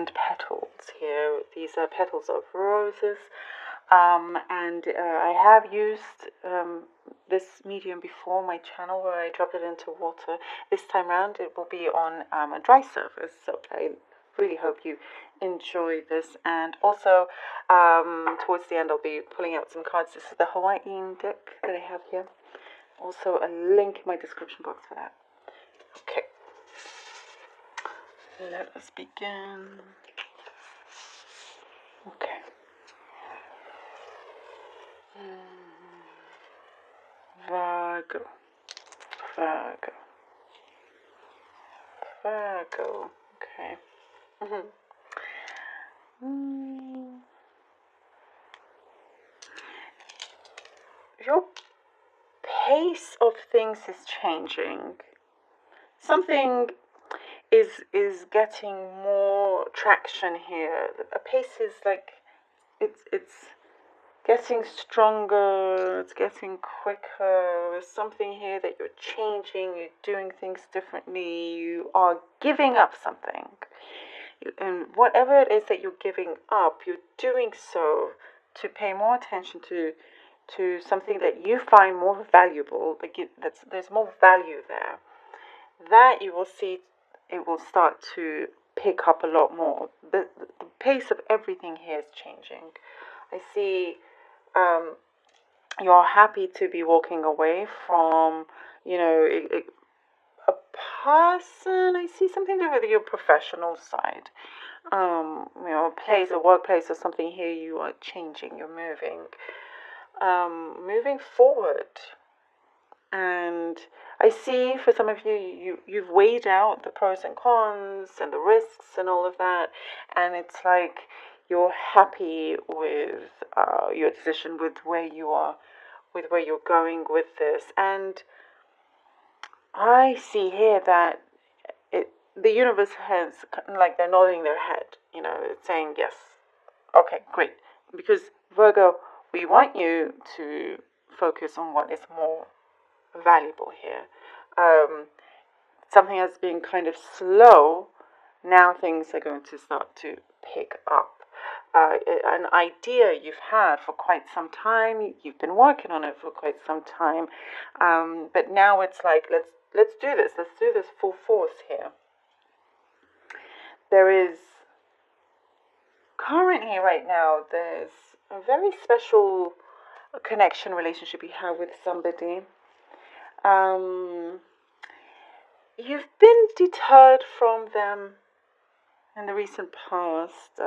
petals here. These are petals of roses. And I have used this medium before my channel where I dropped it into water. This time around it will be on a dry surface, so I really hope you enjoy this. And also towards the end I'll be pulling out some cards. This is the Hawaiian deck that I have here. Also a link in my description box for that. Okay, let us begin. Okay. Virgo, Virgo, Virgo. Okay. Your pace of things is changing. Something is getting more traction here. A pace is like it's getting stronger, it's getting quicker. There's something here that you're changing, you're doing things differently, you are giving up something. And whatever it is that you're giving up, you're doing so to pay more attention to something that you find more valuable, there's more value there. That you will see, it will start to pick up a lot more. The pace of everything here is changing. I see you're happy to be walking away from, a person. I see something to do with your professional side. A place, a workplace or something here. You are changing, you're moving forward. And I see for some of you've weighed out the pros and cons and the risks and all of that, and it's like you're happy with your decision, with where you are, with where you're going with this. And I see here that the universe has, like, they're nodding their head, it's saying yes. Okay, great. Because Virgo, we want you to focus on what is more valuable here. Something has been kind of slow. Now things are going to start to pick up. An idea you've had for quite some time. You've been working on it for quite some time, but now it's like let's do this. Let's do this full force here. There is currently right now there's a very special connection relationship you have with somebody. You've been deterred from them in the recent past.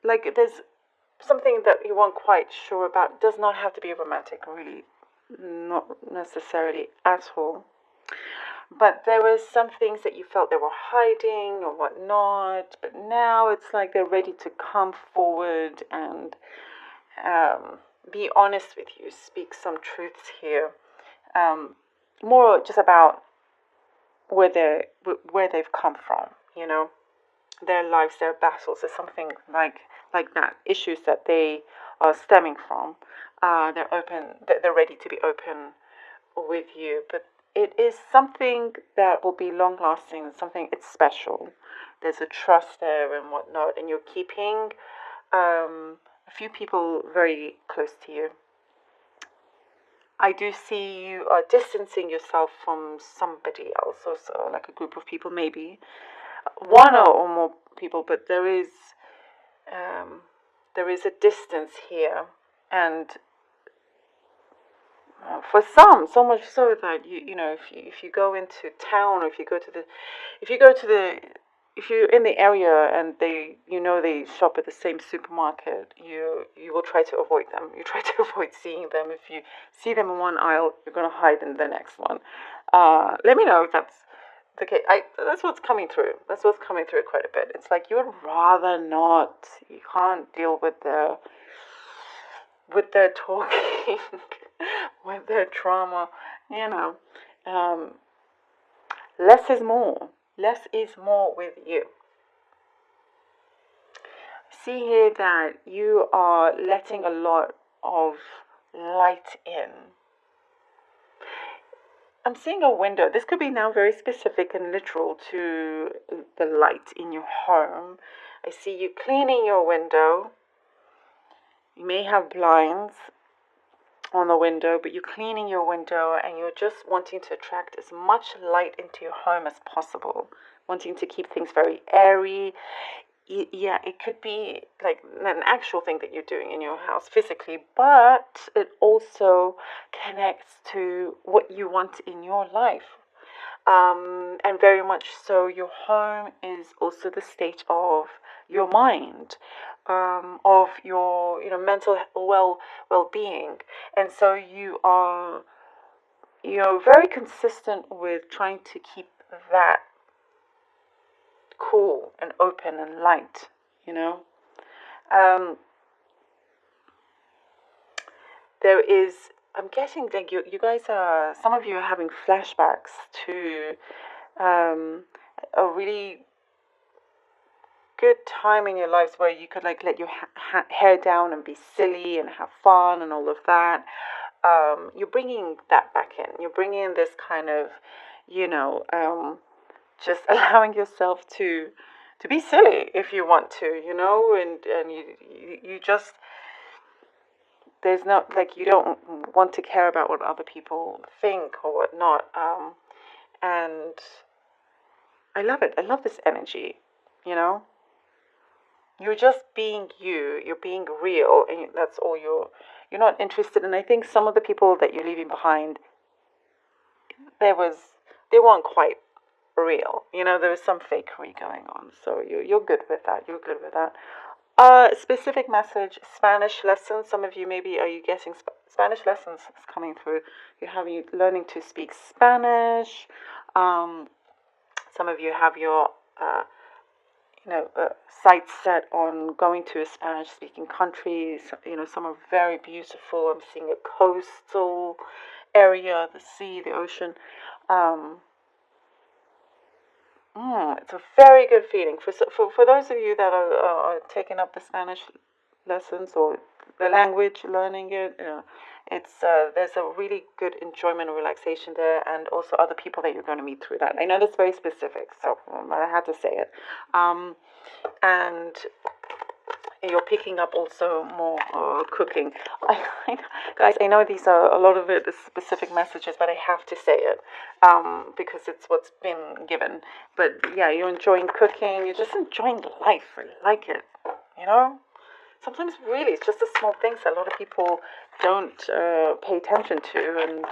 Like there's something that you weren't quite sure about. It does not have to be romantic, really, not necessarily at all. But there were some things that you felt they were hiding or whatnot. But now it's like they're ready to come forward and be honest with you, speak some truths here. More just about where they've come from, their lives, their battles, or something like that. Issues that they are stemming from. They're ready to be open with you, but it is something that will be long lasting. Something, it's special. There's a trust there and whatnot, and you're keeping a few people very close to you. I do see you are distancing yourself from somebody else, also like a group of people, maybe one or more people, but there is a distance here, and for some, so much so that if you go into town, or if you're in the area and they shop at the same supermarket, you will try to avoid them. You try to avoid seeing them. If you see them in one aisle, you're going to hide in the next one. Let me know if that's the case. That's what's coming through. That's what's coming through quite a bit. It's like you would rather not. You can't deal with their talking, with their trauma. Less is more. Less is more with you. See here that you are letting a lot of light in. I'm seeing a window. This could be now very specific and literal to the light in your home. I see you cleaning your window. You may have blinds on the window, but you're cleaning your window and you're just wanting to attract as much light into your home as possible, wanting to keep things very airy. Yeah, it could be like an actual thing that you're doing in your house physically, but it also connects to what you want in your life. And very much so, your home is also the state of your mind, of your mental well being, and so you're very consistent with trying to keep that cool and open and light. You know, um, there is. I'm getting that you guys are. Some of you are having flashbacks to a really good time in your lives where you could like let your hair down and be silly and have fun and all of that. You're bringing that back in. You're bringing in this kind of, you know, just allowing yourself to be silly if you want to, and you just there's no like you don't want to care about what other people think or whatnot. And I love it. I love this energy. You know, you're just being you. You're being real, and that's all you're not interested in. I think some of the people that you're leaving behind, there was they weren't quite real. There was some fakery going on. So you're good with that. You're good with that. Specific message: Spanish lessons. Some of you maybe are you getting Spanish lessons is coming through. You're learning to speak Spanish. Some of you have your sights set on going to a Spanish-speaking country. Some are very beautiful. I'm seeing a coastal area, the sea, the ocean. It's a very good feeling for those of you that are taking up the Spanish lessons or the language, learning it. It's there's a really good enjoyment and relaxation there, and also other people that you're going to meet through that. I know that's very specific, so I had to say it. And you're picking up also more cooking. Guys, I know these are a lot of it is specific messages, but I have to say it because it's what's been given. But yeah, you're enjoying cooking. You're just enjoying life. I like it. Sometimes really it's just the small things that a lot of people don't pay attention to,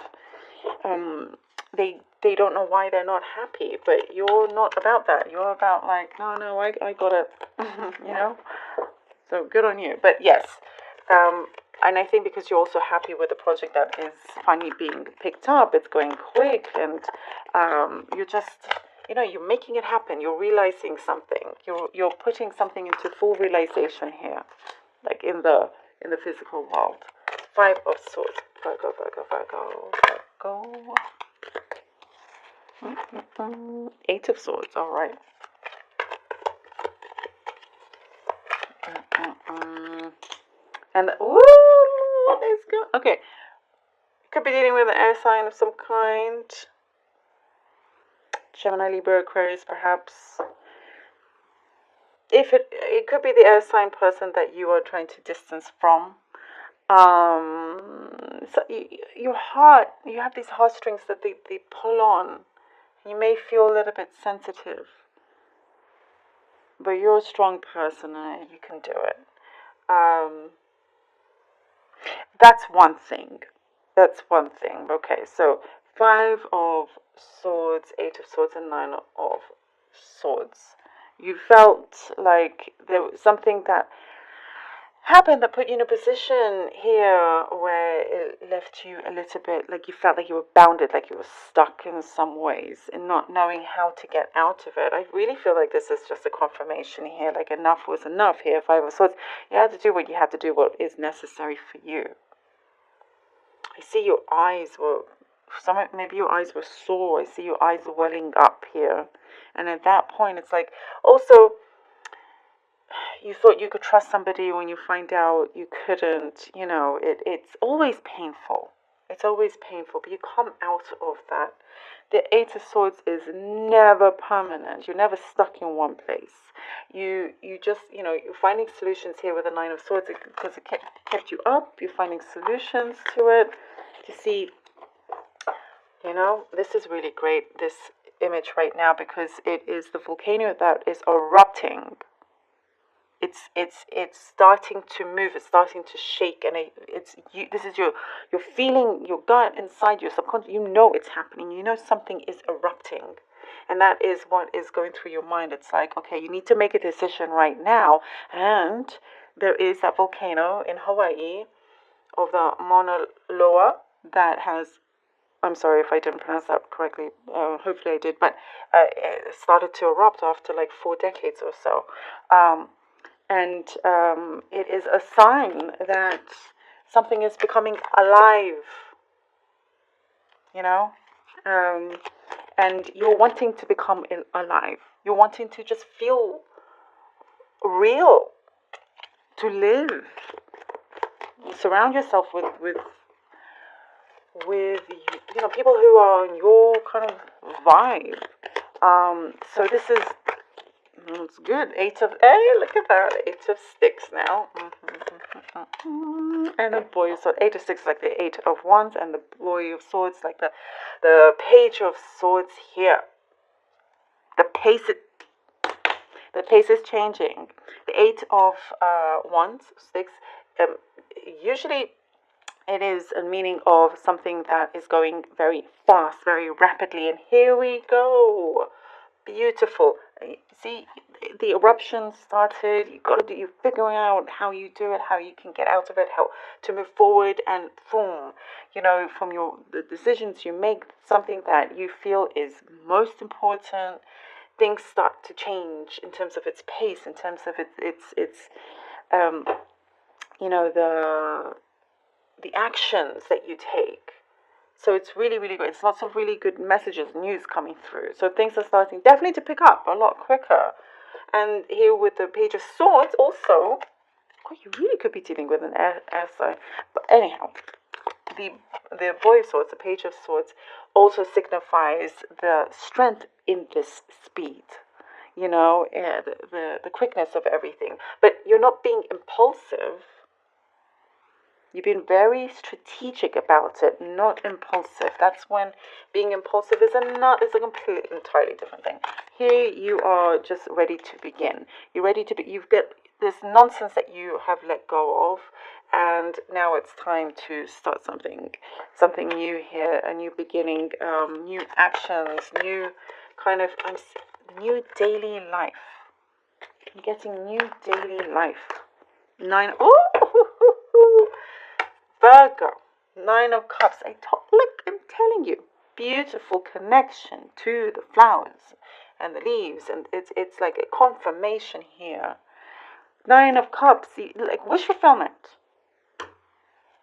and they don't know why they're not happy. But you're not about that. You're about like no, I got it. you know. So good on you. But yes, and I think because you're also happy with the project that is finally being picked up, it's going quick, and you're just, you're making it happen. You're realizing something. You're putting something into full realization here, like in the physical world. 5 of Swords. Virgo, Virgo, Virgo, Virgo. 8 of Swords. All right. And let's go. Okay, could be dealing with an air sign of some kind. Gemini, Libra, Aquarius, perhaps. If it could be the air sign person that you are trying to distance from. So your heart, you have these heartstrings that they pull on. You may feel a little bit sensitive, but you're a strong person and you can do it. That's one thing. Okay, so 5 of Swords, 8 of Swords, and 9 of Swords. You felt like there was something that happened that put you in a position here where it left you a little bit like you felt like you were bounded, like you were stuck in some ways and not knowing how to get out of it. I really feel like this is just a confirmation here, like enough was enough here. 5 of Swords, you had to do what you had to do, what is necessary for you. I see your eyes were, maybe your eyes were sore. I see your eyes welling up here. And at that point, it's like, also, you thought you could trust somebody when you find out you couldn't. It's always painful. It's always painful, but you come out of that. The Eight of Swords is never permanent. You're never stuck in one place. You just, you're finding solutions here with the Nine of Swords because it kept you up. You're finding solutions to it. To see, this is really great, this image right now, because it is the volcano that is erupting. It's starting to move. It's starting to shake, and it's you. This is you're feeling your gut inside your subconscious. You know it's happening. You know something is erupting, and that is what is going through your mind. It's like, okay, you need to make a decision right now. And there is that volcano in Hawaii of the Mauna Loa that has. I'm sorry if I didn't pronounce that correctly. Hopefully I did, but it started to erupt after like 4 decades or so. And it is a sign that something is becoming alive, and you're wanting to become alive. You're wanting to just feel real, to live. You surround yourself with people who are on your kind of vibe. So this is. It's good. Hey, look at that. 8 of Sticks now. And the Boy of Swords. 8 of Sticks like the 8 of Wands, and the Boy of Swords like the Page of Swords here. The pace is changing. The 8 of Wands, Sticks, usually it is a meaning of something that is going very fast, very rapidly. And here we go. Beautiful. See, the eruption started. You're figuring out how you do it, how you can get out of it, how to move forward, and boom, from the decisions you make, something that you feel is most important, things start to change in terms of its pace, in terms of its the actions that you take. So it's really, really great. It's lots of really good messages, news coming through. So things are starting definitely to pick up a lot quicker. And here with the Page of Swords also, you really could be dealing with an air sign. But anyhow, the Boy of Swords, the Page of Swords, also signifies the strength in this speed. The quickness of everything. But you're not being impulsive. You've been very strategic about it, not impulsive. That's when being impulsive is a entirely different thing. Here you are just ready to begin. You're ready to be. You've got this nonsense that you have let go of, and now it's time to start something new here, a new beginning, new actions, new kind of new daily life. You're getting new daily life. 9. Oh. Virgo, 9 of Cups. Look, I'm telling you, beautiful connection to the flowers and the leaves, and it's like a confirmation here. 9 of Cups, like wish fulfillment,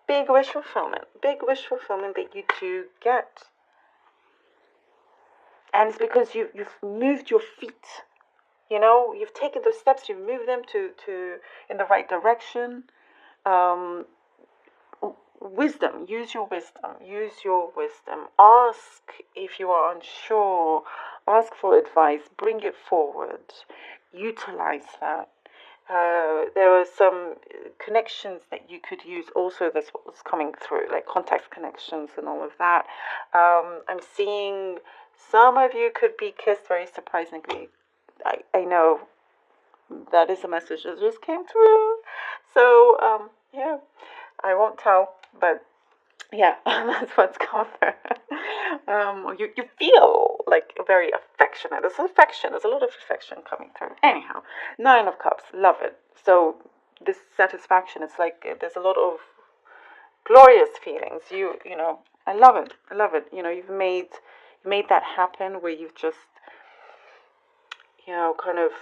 big wish fulfillment that you do get, and it's because you've moved your feet. You've taken those steps. You've moved them to in the right direction. Wisdom, use your wisdom. Ask if you are unsure, ask for advice, bring it forward, utilize that. There are some connections that you could use also. That's what was coming through, like contact connections and all of that. I'm seeing some of you could be kissed very surprisingly. I know that is a message that just came through. So, yeah, I won't tell, but yeah, that's what's coming through. You feel like very affectionate. There's affection. There's a lot of affection coming through. Anyhow, 9 of Cups. Love it. So this satisfaction, it's like there's a lot of glorious feelings. I love it. You've made that happen where you've just, kind of